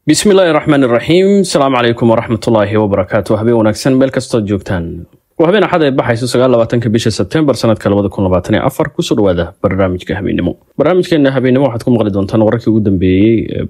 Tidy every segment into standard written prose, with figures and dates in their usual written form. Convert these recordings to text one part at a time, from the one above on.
بسم الله الرحمن الرحيم. السلام عليكم ورحمة الله وبركاته. هبين ونكسن ميل كستو جوجتان وهبين أحد بحيث سجال لباتنك بيش سبتمبر سنة كلبة كون لباتني أفر كسر وده برنامج كهبينمو كأن هبينمو حتكون مغلدون تنورك جدا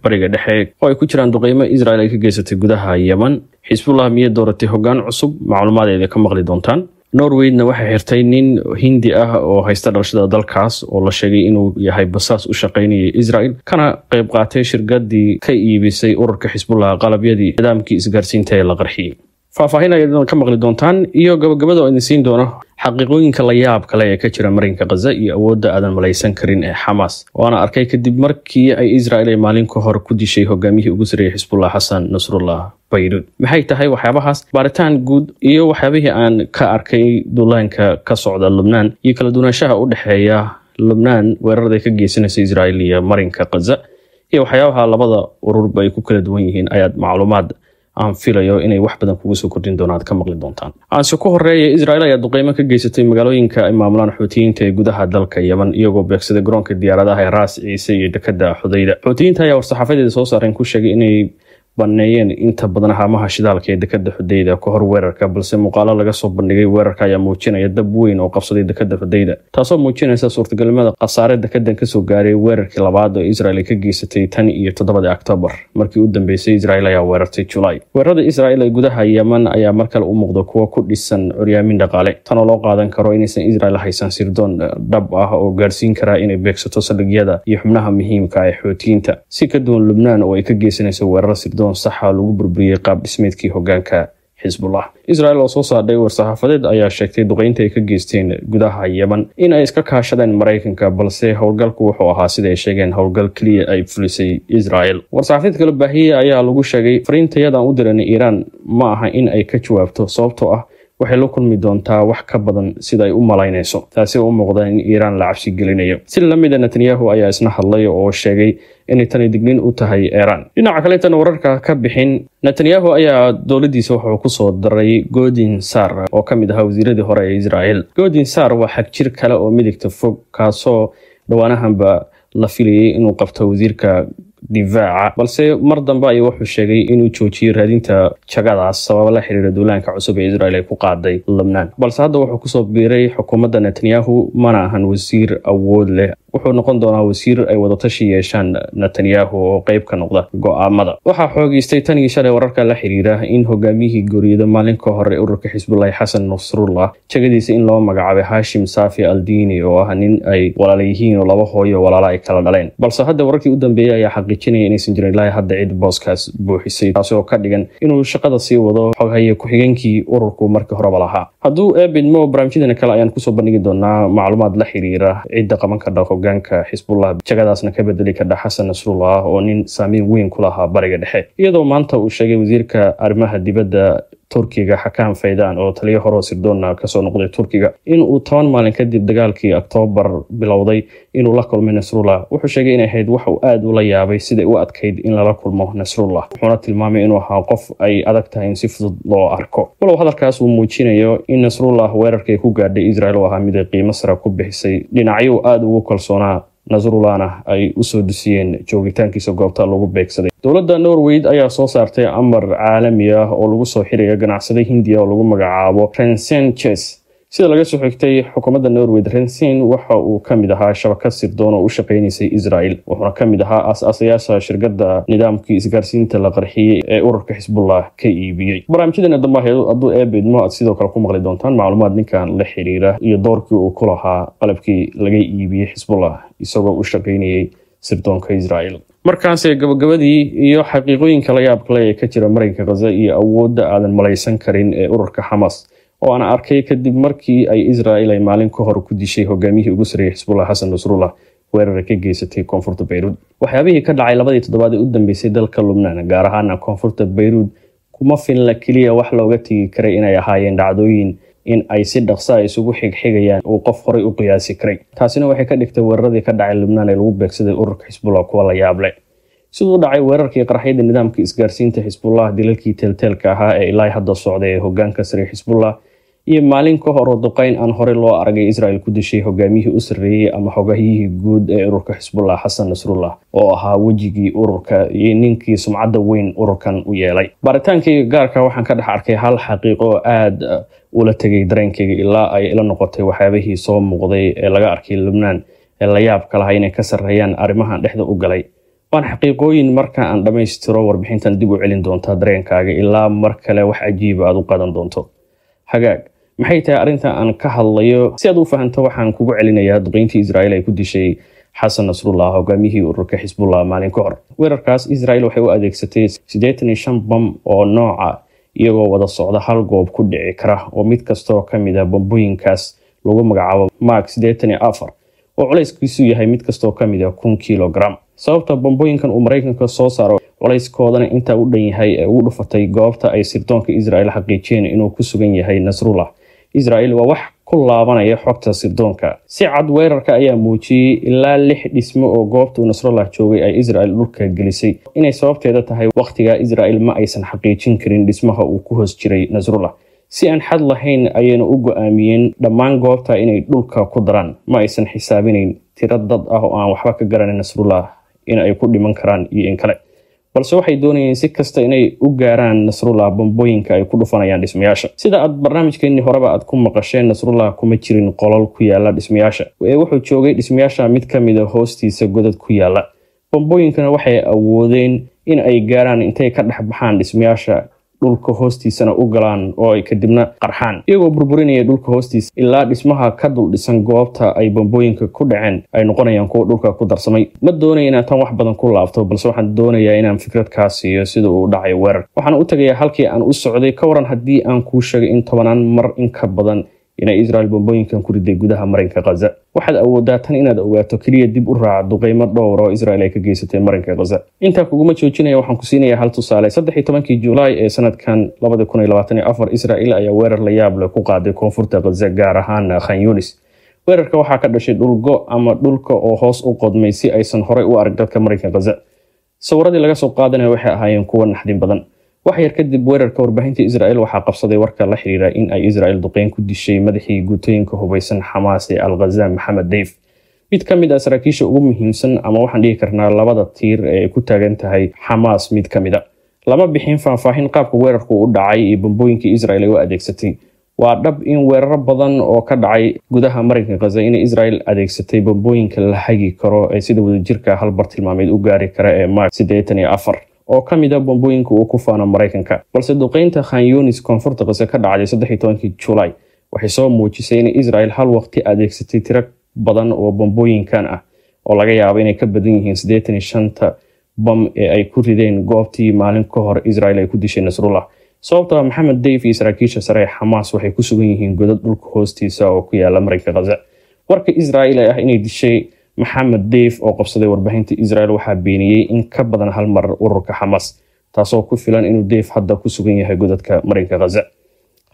بريقة دحيك ويكون قيمة إسرائيل كجيسة جودها يمن حزب الله 100 دورة هجان عصب معلومات إذا كم مغلدون تان Norway waxay xirtay nin Hindi ah oo haysta dhalashada dalkaas oo la sheegay inuu yahay basaas u shaqeynaya Israel kana qayb qaatay shirkadii ka iibisay ururka Xisbullah qalabyadii nidaamkii isgaarsiinta ee la qarxiyay. Faahfaahin ayaad ka maqli doontaan iyo gabagabada oo idin siin doono xaqiiqooyinka la yaab kale ee ka jira marinka Gaza iyo awoodda aadan malaysan karin ee Hamas. Waana arkay kadib markii ay Israel ay maalin ka hor ku dishay hogaamiyihii ugu sareeyay Xisbullah Hassan Nasrullah Beirut. maxay tahay waxyaabahaas baaritaan guud iyo waxyaabihii aan ka arkay duulaanka ka socda Lebanon iyo kala duwanaanshaha u dhaxeeya Lebanon weerarada ka geysanaysa Israel iyo marinka Gaza iyo waxyaabaha labada urur bay ku kala duwan yihiin ayaad macluumaad aan filayo inay wax badan kugu soo kordhin doonaan ka maqli doontaan. aan soo ku horeeyay Israel ayaa duqeymo ka geysatay magaalooyinka ay maamulaan Xuutiyiinta ee gudaha dalka Yemen iyagoo beegsaday garoonka diyaaradaha ee Ras Ciise iyo dekedda Xudayda. Xuutiyiinta ayaa war-saxaafadeeda soo saareen ku sheegay inay baneeyeen inta badan haamaha shidaalka ee dekedda Xudayda ka hor weerarka balse muuqaalo laga soo bandhigay weerarka ayaa muujinaya dab weyn oo qabsaday dekedda Xudayda taasoo muujinaysa suurtagalnimada khasaare dekeddan ka soo gaaray weerarkii labaad oo Israel ka geysatay tan iyo 7 Oktoobar markii u dambeysay Israel ayaa weerartay July. weerarada Israel ee gudaha Yemen ayaa markale u muuqda kuwa ku dhisan curyaamin dhaqaale tan oo loo qaadan karo inaysan Israel haysan sirdoon dhab ah oo gaarsiin kara inay beegsato saldhigyada iyo xubnaha muhiimka ah ee Xuutiyiinta si ka duwan Lebanon oo ay ka geysanayso weerar sirdoon saxa lagu burburiyay qaab dhismeedkii hoggaanka Xisbullah. Israel oo soo saaray war-saxaafadeed ayaa sheegtay duqeynta ay ka geysteen gudaha Yemen in ay iska kaashadeen Mareykanka balse howlgalku wuxuu ahaa sida ay sheegeen howlgal kaliya ay fulisay Israel. war-saxaafadeed kala baahiyay ayaa lagu sheegay fariintayadan u diray Iran ma aha in ay ka jawaabto sababtoo ah waxay la kulmi doontaa wax ka badan sida ay u malaynayso taasi oo muuqda in Iran la cabsi gelinayo. si la mid ah Netanyahu ayaa isna hadlay oo sheegay inay tani dignin u tahay Iran. dhinaca kale tan wararka ka bixin Netanyahu ayaa dowladiisa wuxuu ku soo daray Godin Sar oo ka mid ah wasiiradii hore ee Israel. Godin Sar waa xagjir kale oo midigta fog kaasoo dhawaanahanba la filayay inuu qabto wasiirka difaaca balse mar dambe ay wuxuu sheegay inuu joojiyay raadinta jagadaas sabab la xiriira duulaanka cusub ee Israel ay ku qaaday Lebanon. balse hadda wuxuu ku soo biiray xukuumadda Netanyahu mana ahan wasiir awood leh wuxuu noqon doonaa wasiir ay wada tashi yeeshaan Netanyahu oo qayb ka noqda go'aamada. waxa xoogeystay tan iyo shalay wararka la xiriira in hogaamiyihii Gooriyada maalin ka hor ee ururka Xisbullah Hassan Nasrullah jagadiisa in loo magacaabay Hashim Safi al-Dini oo ah nin ay walaalayihiin oo laba hooyo walaalo ay kala dhaleen. balse hadda wararkii u dambeeyay ayaa xaqiijinaya inaysan jirin ilaa hadda cid booskaas buuxisay taasoo ka dhigan inuu shaqada sii wado xoghaye ku-xigeenkii ururku markii horeba lahaa. hadduu eebidmo barnaamijyadana kale ayaan kusoo bandhigi doonaa macluumaad la xiriira cidda qaban karta hoggaanka Xisbullah jagadaasna ka bedeli kara Hassan Nasrullah oo nin saameyn weyn ku lahaa bariga dhexe. iyadoo maanta uu sheegay wasiirka arrimaha dibadda Turkiga Hakan Fidan oo taliye hore sirdoona ka soo noqday Turkiga in uu 10 maalin kadib dagaalkii Oktoobar bilowday inuu la kulmo Nasrullah. wuxuu sheegay in ay ahayd wax uu aad u la yaabay sida uu adkayd in la kulmo Nasrullah. wuxuuna tilmaamay inuu ahaa qof ay adag tahay in si fudud loo arko. walow hadalkaas uu muujinayo in Nasrullah weerarkii ku gaadhay Israel oo ahaa mid qiimo sare ku bixisay dhinacyo aad ugu kalsoonaa Nasrullahna ay u soo dusiyeen joogitaankiisa goobta lagu beegsaday. dowladda Norway ayaa soo saartay amar caalami ah oo lagu soo xiriyo ganacsade Hindiya oo lagu magacaabo Rensen Chess. sida laga soo xigtay xukuumadda Norway, Rensen waxa uu ka mid ahaa shabakad sirdoon oo u shaqeynaysay Israel wuxuuna ka mid ahaa aasaasiyaasha shirkadda nidaamkii isgaarsiinta la qarxiyay ee ururka Xisbullah ka iibiyay. barnaamijyadana dambe hadduu eebidmo aad sidoo kale ku maqli doontaan macluumaad ninkan la xiriira iyo doorkii uu ku lahaa qalabkii laga iibiyay Xisbullah isagoo u shaqeynayay sirdoonka Israel. markaas gabagabadii iyo xaqiiqooyinka la yaab kale ee ka jira marinka Gaza iyo awoodda aadan malaysan karin ee ururka Hamas oo aan arkay kadib markii ay Israel ay maalin ka hor ku dishay hogaamiyihii ugu sareeyay Xisbullah Hassan Nasrullah weerar ka geysatay koonfurta Beirut. waxyaabihii ka dhacay 2 toddobaad u dambeysay dalka Lebanon gaar ahaan koonfurta Beirut kuma filna kaliya wax looga tagi karay inay ahaayeen dhacdooyin in ay si dhaqso ah isugu xigxigayaan oo qof hore u qiyaasi karay. taasina waxay ka dhigtay weeraradii ka dhacay Lebanon ee lagu beegsaday ururka Xisbullah kuwa la yaab leh. sidoo dhacay weerarkii qarxiyada nidaamka isgaarsiinta Xisbullah dilalkii teltelka ahaa ee ilaa hadda socday ee hoggaanka sare Xisbullah iyo maalin ka hor duqeyn aan hore loo aragay Israel ku dishay hogaamiyihii u sarreeyay ama hoggaamiyihii guud ee ururka Xisbullah Xasan Nasrullah oo ahaa wajigii ururka iyo ninkii sumcadda weyn ururkan u yeelay. Baaritaankii gaarka waxaan ka dhex arkay hal xaqiiqo aad ula tagay dareenkayga ilaa ay ila noqotay waxyaabihii soo muuqday ee laga arkay Lubnaan ee la yaabka lahaa inay ka sarreeyaan arrimahan dhexda u galay. waan xaqiiqooyin marka aan dhamaystiro warbixintan dib u celin doontaa dareenkaaga ilaa mar kale wax cajiib aad u qadan doonto. Hagaag, maxay tahay arrinta aan ka hadlayo? Si aad u fahanto waxaan kugu celinayaa duqeyntii Israel ay ku dishay Xasan Nasrullah hogaamiyihii ururka Xisbullah maalin ka hor. Weerarkaas Israel waxay u adeegsatay 85 bam oo nooca iyagoo wada socda hal goob ku dhici kara oo mid kastoo ka mid ah bambooyinkaas lagu magacaabo Mark 84 oo culayskiisu yahay mid kastoo ka mid ah 1 kilogram. sababta bambooyinkan uu Mareykanka soo saaro culayskoodana inta u dhan yahay ee uu dhufatay goobta ay sirdoonka Israel xaqiijiyeen inuu ku sugan yahay Nasrullah. Israel waa wax ku laabanaya xogta sirdoonka. Si cad weerarka ayaa muujiyay ilaa 6 dhismo oo goobta Nasrullah joogay ay Israel dhulka gelisay. Inay sababteeda tahay waqtiga Israel ma aysan xaqiijin karin dhismaha uu ku hoos jiray Nasrullah. Si aan xad lahayn ayayna u go'aamiyeen dhammaan goobta inay dhulka ku daraan. Ma aysan xisaabinayn tiro dad ah oo aan waxba ka garanay Nasrullah in ay ku dhiman karaan iyo in kale. balse waxay doonayeen si kasta inay u gaaraan Nasrullah bambooyinka ay ku dhufanayaan dhismayaasha. Sida aad barnaamijkeennii horeba aad ku maqasheen, Nasrullah kuma jirin qolal ku yaala dhismayaasha. Wuxuu joogay dhismayaasha mid ka mid ah hoostiisa godad ku yaala. Bambooyinkana waxay awoodeen in ay gaaraan intay ka dhex baxaan dhismayaasha dhulka hoostiisana u galaan oo ay kadibna qarxaan iyagoo burburinaya dhulka hoostiisa ilaa dhismaha ka dul dhisan goobta ay bambooyinka ku dhaceen ay noqonayaan kuwa dhulka ku darsamay. Ma doonayo inaan tan wax badan ku laabto, balse waxaan doonayaa inaan fikrad ka siiyo sida uu dhacay weerar. Waxaan u tagayaa halkii aan u socday. Ka waran haddii aan kuu sheegay in 10 mar in ka badan inay Israel bambooyinkan ku riday gudaha marinka Gaza. Waxaad awoodaa tan inaad ogaato kaliya dib u raac duqeymo dhowr oo Israel ay ka geysatay marinka Gaza. Inta kuguma joojinaya, waxaan ku siinayaa hal tusaale. 13 Juulaay ee sanadkan 2024 Israel ayaa weerar la yaab leh ku qaaday koonfurta Gaza, gaar ahaan Khan Yunis. weerarka waxaa ka dhashay dhulgo ama dhulka oo hoos u qodmay si aysan horey u arag dadka marinka Gaza. Sawiradii laga soo qaadanaya waxay ahaayeen kuwa naxdin badan. wax yar kadib weerarka warbaahinta Israel waxaa qabsaday warka la xiriira in ay Israel duqeyn ku dishay madaxii guutooyinka hubeysan Hamas ee Al-Ghaza Mohammed Deif. mid ka mid ah saraakiisha ugu muhiimsan ama waxaan dhihi karnaa labada tiir ee ku taagan tahay Hamas mid ka mid ah. lama bixin faahfaahin qaabka weerarku u dhacay iyo bambooyinka Israel ay u adeegsatay. waa dhab in weeraro badan oo ka dhacay gudaha marinka Gaza in Israel adeegsatay bambooyinka la hagi karo ee sida wadajirka hal bartilmaameed u gaari kara ee Mark 84 oo ka mid ah bambooyinka uu ku faano Mareykanka. balse duqeynta Khan Yunis koonfurta Gaza ka dhacday 13 Juulaay waxay soo muujisay in Israel hal waqti adeegsatay tiro badan oo bambooyinkan ah oo laga yaabo inay ka badan yihiin 85 bam ee ay ku rideen goobtii maalin ka hor Israel ay ku dishay Nasrullah. sababta Mohammed Deif iyo saraakiisha sare ee Hamas waxay ku sugan yihiin godad dhulka hoostiisa oo ku yaala marinka Gaza. warka Israel ah inay dishay Mohammed Deif oo qabsaday warbaahinta Israel waxaa beeniyay in ka badan hal mar ururka Hamas, taasoo ku filan inuu Deif hadda ku sugan yahay godadka marinka Gaza.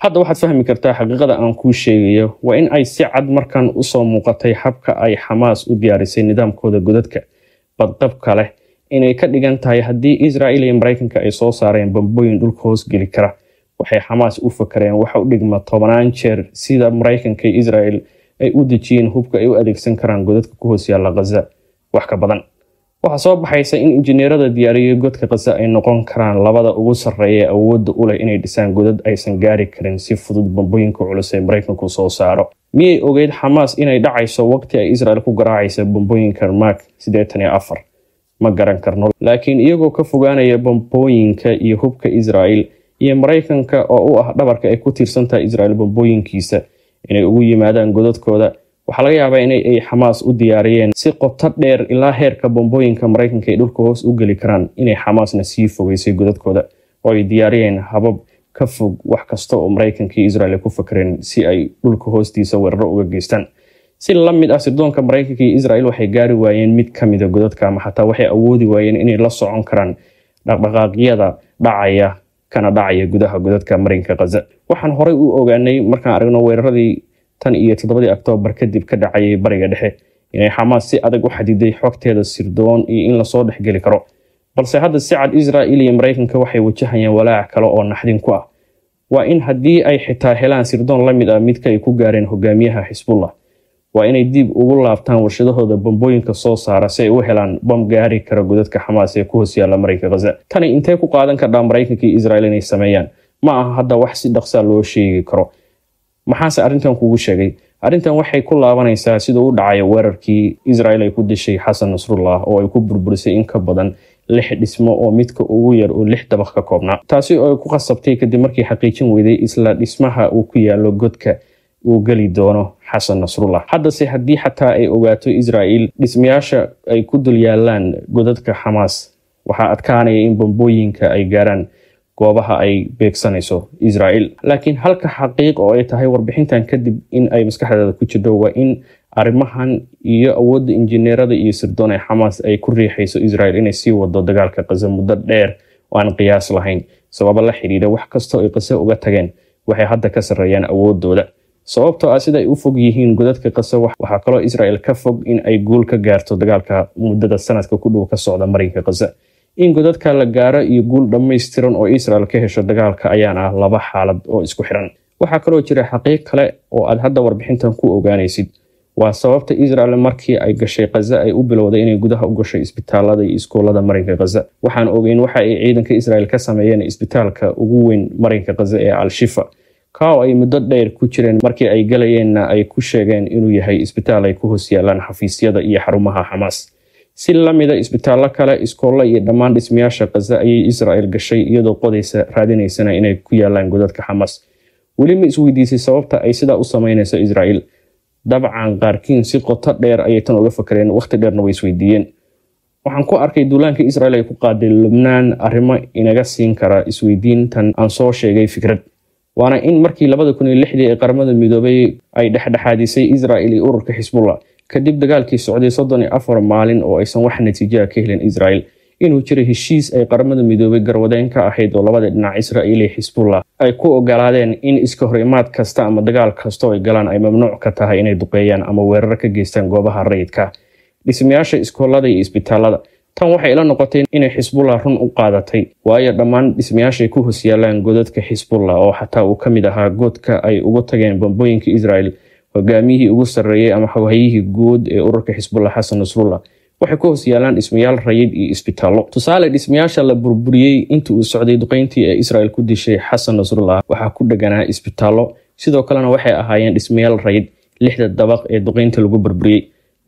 hadda waxaad fahmi kartaa xaqiiqada aan kuu sheegayo waa in ay si cad markan u soo muuqatay habka ay Hamas u diyaarisay nidaamkooda godadka badqabka leh inay ka dhigan tahay haddii Israel iyo Mareykanka ay soo saareen bambooyin dhulka hoos geli kara. waxay Hamas u fakareen waxa u dhigma 10 jeer sida Mareykanka iyo Israel ay u dejiyeen hubka ay u adeegsan karaan godadka ku hoos yaala Gaza wax ka badan. waxaa soo baxaysa in injineerada diyaariyay godka Gaza ay noqon karaan labada ugu sarreeya awoodda u leh inay dhisaan godad aysan gaari karin si fudud bambooyinka culus ee Mareykanku soo saaro. miyay ogeyd Hamas inay dhacayso waqti ay Israel ku garaacaysa bambooyinka Mark 84? ma garan karno, laakiin iyagoo ka fogaanaya bambooyinka iyo hubka Israel iyo Mareykanka oo u ah dhabarka ay ku tiirsantahay Israel bambooyinkiisa inay ugu yimaadaan godadkooda, waxaa laga yaabaa in ay Hamas u diyaariyeen si qoto dheer ilaa heerka bambooyinka Mareykanka ay dhulka hoos u geli karaan inay Hamasna sii fogeysay godadkooda oo ay diyaariyeen habab ka fog wax kasta oo Mareykanka iyo Israel ku fakareen si ay dhulka hoostiisa weeraro uga geystaan. si la mid ah sirdoonka Mareykanka iyo Israel waxay gaari waayeen mid ka mid ah godadka ama xataa waxay awoodi waayeen inay la socon karaan dhaqdhaqaaqyada dhacaya gudaha godadka marinka Gaza. waxaan horey u ogaanay markaan aragno weeraradii 7 Oktoobar kadib ka dhacay bariga dhexe inay Hamas si adag u xadiday xogteeda sirdoon iyo in la soo dhexgali karo. balse hadda si cad Israel iyo Mareykanka waxay wajahayaan walaac kale oo naxdin ku ah. waa in haddii ay xitaa helaan sirdoon la mid ah midka ay ku gaareen hogaamiyaha xisbullah waa inay dib ugu laabtaan warshadahooda bombooyinka soo saara si ay u helaan bom gaari kara godadka xamaas ee ku hoos yaalla marinka Gaza. Tani intee ku qaadan kartaa Mareykanka iyo Israel inay sameeyaan? Ma aha hadda wax si dhaqso loo sheegi karo. Maxaase arrintan kugu sheegay? Arrintan waxay ku laabanaysaa sida uu dhacay weerarkii Israel ay ku dishay Xasan Nasrullah oo ay ku burburisay in ka badan 6 dhismo oo midka ugu yar oo 6 dabaq ka koobnaa. Taasi oo ku qasabtay kadib markii xaqiijin weyday isla dhismaha uu ku yaalo godka uu gali doono Xasan Nasrullah. Haddase haddii xataa ay ogaato Israel dhismayaasha ay ku dul yaalaan godadka Xamaas, waxaa adkaanaya in bombooyinka ay gaaraan goobaha ay beegsanayso Israel. Laakiin halka xaqiiq oo ay tahay warbixintan kadib in ay maskaxdeeda ku jirto waa in arrimahan iyo awoodda injineerada iyo sirdoon ee Xamaas ay ku riixayso Israel inay sii wado dagaalka Gaza muddo dheer oo aan qiyaas lahayn sababo la xiriira wax kasta oo ay Gaza uga tageen waxay hadda ka sareeyaan awoodooda. sababtoo ah sida ay u fog yihiin godadka Gaza waxaa kaloo Israel ka fog in ay guul ka gaarto dagaalka muddada sanadka ku dhow ka socda marinka Gaza. In godadka la gaaro iyo guul dhammaystiran oo Israel ka hesho dagaalka ayaana ah laba xaalad oo isku xiran. Waxaa kaloo jira xaqiiq kale oo aad hadda warbixintan ku ogaanaysid. Waa sababta Israel markii ay gashay Gaza ay u bilowday inay gudaha u gasho isbitaalada iyo iskoolada marinka Gaza. Waxaan ogeyn waxa ay ciidanka Israel ka sameeyeen isbitaalka ugu weyn marinka Gaza ee Al-Shifa. Kaaw ay muddo dheer ku jireen markii ay galayeenna ay ku sheegeen inuu yahay isbitaal ay ku hoos yaalaan xafiisyada iyo xarumaha Xamaas. Si la mid ah isbitaallo kale, iskoolo iyo dhammaan dhismayaasha Gaza ayay Israel gashay iyadoo qodaysa raadinaysana inay ku yaalaan godadka Xamaas. Weli ma isweydiisay sababta ay sidaa u sameynayso Israel? Dabcan qaarkiin si qoto dheer ayay tan uga fakareen, waqti dheerna way isweydiiyeen. Waxaan ku arkay duulaanka Israel ay ku qaaday Lubnaan arrimo inaga siin kara isweydiintan aan soo sheegay fikrad. Waana in markii 2006 ee qaramada midoobay ay dhexdhexaadisay Israel iyo ururka Xisbullah kadib dagaalkii socday 34 maalin oo aysan wax natiijo ka helin Israel inuu jiray heshiis ay qaramada midoobay garwadeen ka ahayd oo labada dhinac Israel iyo Xisbullah ay ku ogolaadeen in iska horimaad kasta ama dagaal kasta oo ay galaan ay mamnuuc ka tahay inay duqeeyaan ama weerar ka geystaan goobaha rayidka dhismayaasha iskoolada iyo isbitaalada. Tan waxay ila noqotay inay Xisbullah run u qaadatay waayo dhammaan dhismayaasha ku hoos yaalaan godadka Xisbullah oo xataa uu kamid ahaa godka ay ugu tageen bombooyinka Israel hogaamiyihii ugu sareeyay ama xoghayyihii guud ee ururka Xisbullah Xasan Nasrullah waxay ku hoos yaalaan dhismayaal rayid iyo isbitaallo. Tusaale dhismayaasha la burburiyay intii uu socday duqeyntii ee Israel ku dishay Xasan Nasrullah waxaa ku dhaganaa isbitaallo sidoo kalena waxay ahaayeen dhismayaal rayid 6 dabaq ee duqeynta lagu burburiyay.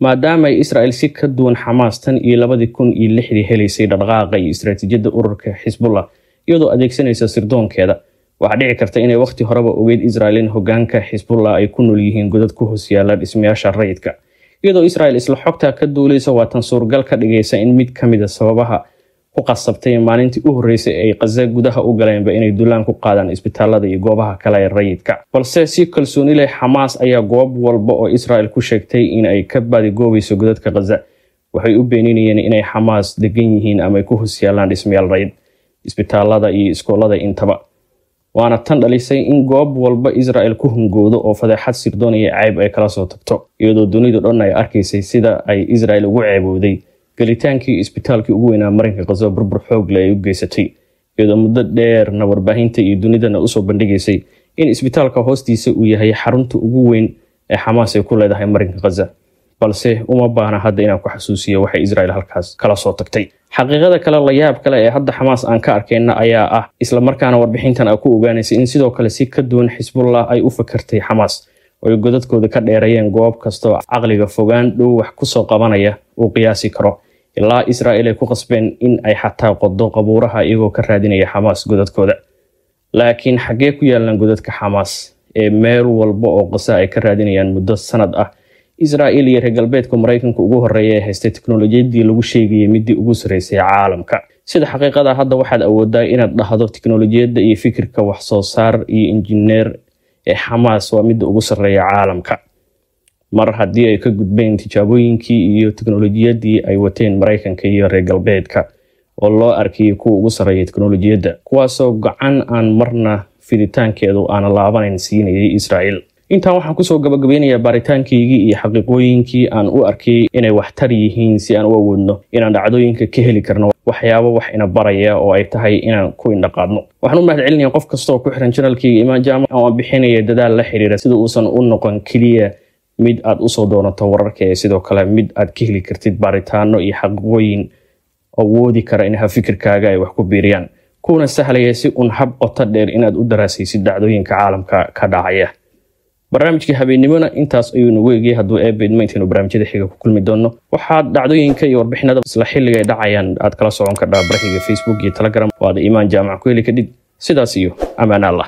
maadaama ay Israel si ka duwan Xamaas tan iyo 2006 helaysay dhaqdhaqaaqa iyo istiraatiijiyadda ururka Xisbullah iyadoo adeegsanaysa sirdoonkeeda waxa dhici karta inay waqti horeba ogeyd Israel in hoggaanka Xisbullah ay ku nool yihiin godad ku hoos yaala dhismayaasha rayidka iyadoo Israel isla xogta ka duuleysa waa tan suurgal ka dhigaysa in mid kamid ah sababaha ku qasabtay maalintii u horeysay ay Gaza gudaha u galeenba inay duulaan ku qaadaan isbitaalada iyo goobaha kale ee rayidka balse si kalsooni leh Xamaas ayaa goob walba oo Israel ku sheegtay in ay ka baadi goobayso godadka Gaza waxay u beeninayeen inay Xamaas degan yihiin ama ay ku hoos yaalaan dhismayaal rayid isbitaalada iyo iskoolada intaba waana tan dhalisay in goob walba Israel ku hungoodo oo fadeexad sirdoon iyo ceeb ay kala soo tagto iyadoo dunidu dhan ay arkaysay sida ay Israel ugu ceebowday gelitaankii isbitaalkii ugu weynaa marinka Gaza burbur xoog leh ay u geysatay iyadoo muddo dheerna warbaahinta iyo dunidana u soo bandhigaysay in isbitaalka hoostiisa uu yahay xarunta ugu weyn ee Xamaas ay ku leedahay marinka Gaza balse uma baahna hadda inaan ku xasuusiyo waxa Israel halkaas kala soo tagtay xaqiiqada kale la yaab kale ee hadda Xamaas aan ka arkayna ayaa ah isla markaana warbixintan ay ku ogaanaysay in sidoo kale si ka duwan Xisbullah ay u fakartay Xamaas oo godadkooda ka dheerayeen goob kasto aqliga fogaan dhow wax ku soo qabanaya oo qiyaasi karo ilaa Israel ay ku qasbeen in ay xataa qodo qabuuraha iyagoo ka raadinaya Xamaas godadkooda laakiin xagee ku yaalan godadka Xamaas ee meel walba oo Gaza ay ka raadinayaan muddo sanad ah Israel iyo reer galbeedka Mareykanka ugu horeeyay haystay teknoolajiyadii lagu sheegay midii ugu sareysay caalamka sida xaqiiqada hadda waxaad awoodaa inaad dhahdo teknoolajiyada iyo fikirka wax soo saar iyo injineer ee Xamaas waa mid ugu sareeya caalamka mar haddii ay ka gudbeen tijaabooyinkii iyo teknoolajiyadii ay wateen Mareykanka iyo reer galbeedka oo loo arkay kuwa ugu sareeya teknoolajiyada kuwaasoo gacan aan marna fiditaankeedu aan laabanayn siinayay Israel intaan waxaan ku soo gabagabeynayaa baaritaankeygii iyo xaqiiqooyinkii aan u arkay inay wax tar yihiin si aan u awoodno inaan dhacdooyinka ka heli karno waxyaabo wax ina baraya oo ay tahay inaan ku indhaqaadno. Waxaan u mahadcelinayaa qof kasta oo ku xiran channelkayga Imaan Jaamac oo aan bixinaya dadaal la xiriira sida uusan u noqon kaliya mid aad u soo doonato wararka ee sidoo kale mid aad ka heli kartid baaritaano iyo xaqooyin awoodi kara in fikirkaaga ay wax ku biiriyaan kuna sahlaya si un hab qoto dheer inaad u daraasaysid dhacdooyinka caalamka ka dhacaya. barnaamijka habeenimona intaas ayuu nagu eegay hadduu eebid maintaynu barnaamijyada xiga ku kulmi doono. waxaad dhacdooyinka iyo warbixinada isla xilliga ay dhacayaan aad kala socon kartaa barahiga Facebook iyo Telegram waad Imaan Jaamac ku heli kadib. sidaas iyo amaan Allah.